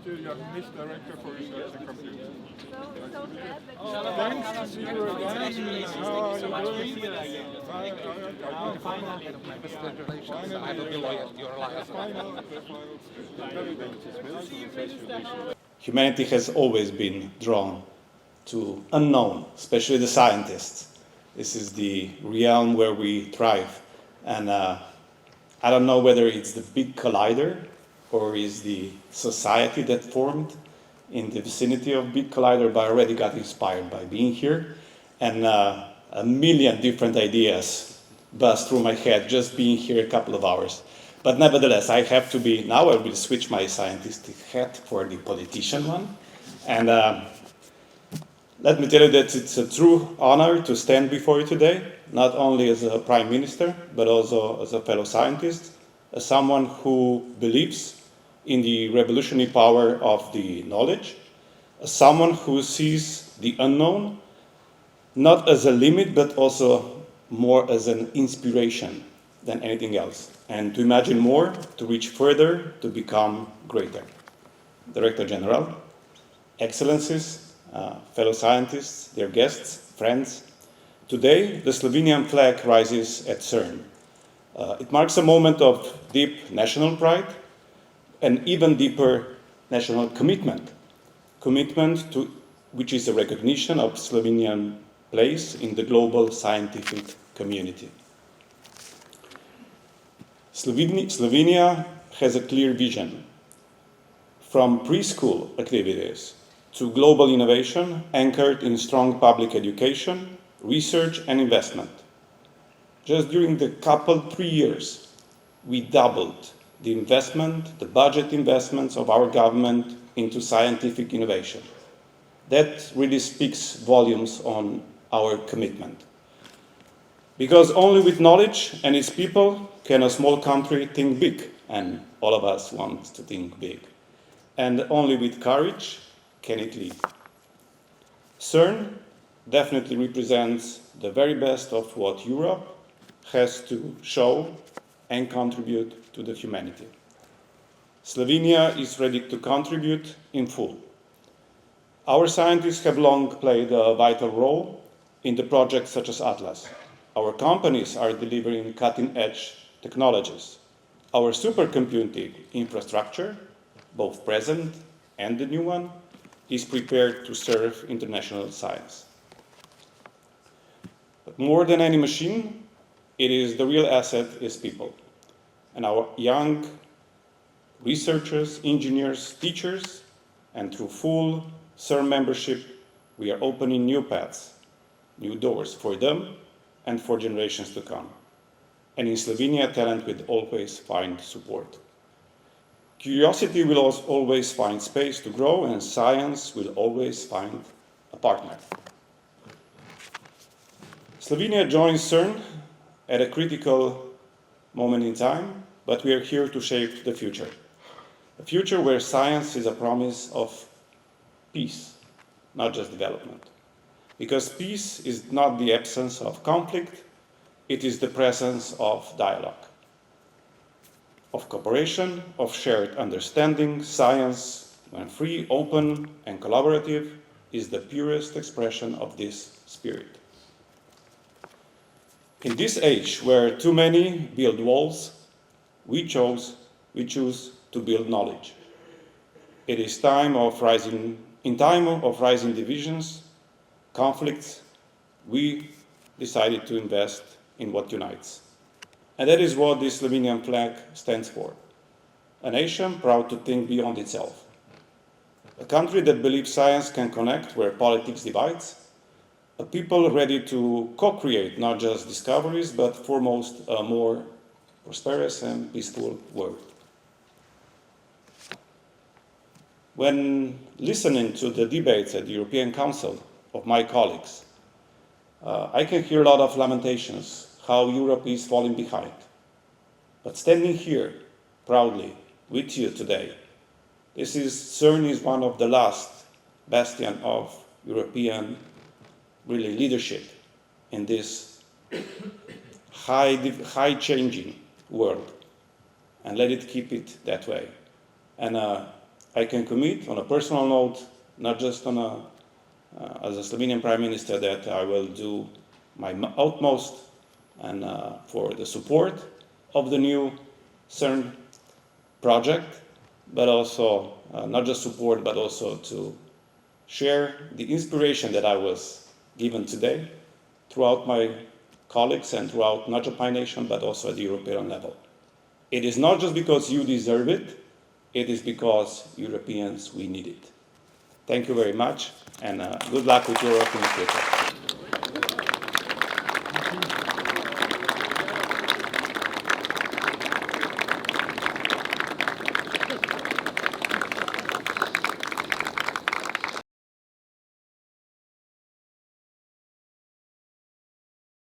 Peter, you are nicht Director for Research and Computing. So sad that Thanks to see you again. How are you doing? Congratulations. I will be your life. Humanity has always been drawn to unknown, especially the scientists. This is the realm where we thrive. And I don't know whether it's the big collider or is the society that formed in the vicinity of Big Collider, but I already got inspired by being here. And a million different ideas buzzed through my head just being here a couple of hours. But nevertheless, I have to be, now I will switch my scientific hat for the politician one. And let me tell you that it's a true honor to stand before you today, not only as a prime minister, but also as a fellow scientist, as someone who believes in the revolutionary power of the knowledge, as someone who sees the unknown not as a limit, but also more as an inspiration than anything else, and to imagine more, to reach further, to become greater. Director General, Excellencies, fellow scientists, dear guests, friends, today the Slovenian flag rises at CERN. It marks a moment of deep national pride, and even deeper national commitment to which is a recognition of Slovenian place in the global scientific community. Slovenia has a clear vision, from preschool activities to global innovation anchored in strong public education, research and investment. Just during the 3 years, we doubled the investment, the budget investments of our government into scientific innovation. That really speaks volumes on our commitment. Because only with knowledge and its people can a small country think big, and all of us want to think big. And only with courage can it lead. CERN definitely represents the very best of what Europe has to show and contribute to the humanity. Slovenia is ready to contribute in full. Our scientists have long played a vital role in the projects such as Atlas. Our companies are delivering cutting-edge technologies. Our supercomputing infrastructure, both present and the new one, is prepared to serve international science. But more than any machine, it is the real asset is people. And our young researchers, engineers, teachers, and through full CERN membership, we are opening new paths, new doors for them and for generations to come. And in Slovenia, talent will always find support. Curiosity will always find space to grow, and science will always find a partner. Slovenia joins CERN at a critical moment in time, but we are here to shape the future. A future where science is a promise of peace, not just development. Because peace is not the absence of conflict, it is the presence of dialogue, of cooperation, of shared understanding. Science, when free, open, and collaborative, is the purest expression of this spirit. In this age where too many build walls, we choose to build knowledge. It is in time of rising divisions, conflicts, we decided to invest in what unites. And that is what the Slovenian flag stands for. A nation proud to think beyond itself. A country that believes science can connect where politics divides. A people ready to co-create not just discoveries, but foremost a more prosperous and peaceful world. When listening to the debates at the European Council of my colleagues, I can hear a lot of lamentations how Europe is falling behind. But standing here proudly with you today, CERN is one of the last bastion of European leadership in this high changing world, and let it keep it that way. And I can commit on a personal note, not just on as a Slovenian Prime Minister, that I will do my utmost and for the support of the new CERN project, but also not just support, but also to share the inspiration that I was given today throughout my colleagues and throughout not just my nation, but also at the European level. It is not just because you deserve it, it is because Europeans, we need it. Thank you very much, and good luck with your work in the future.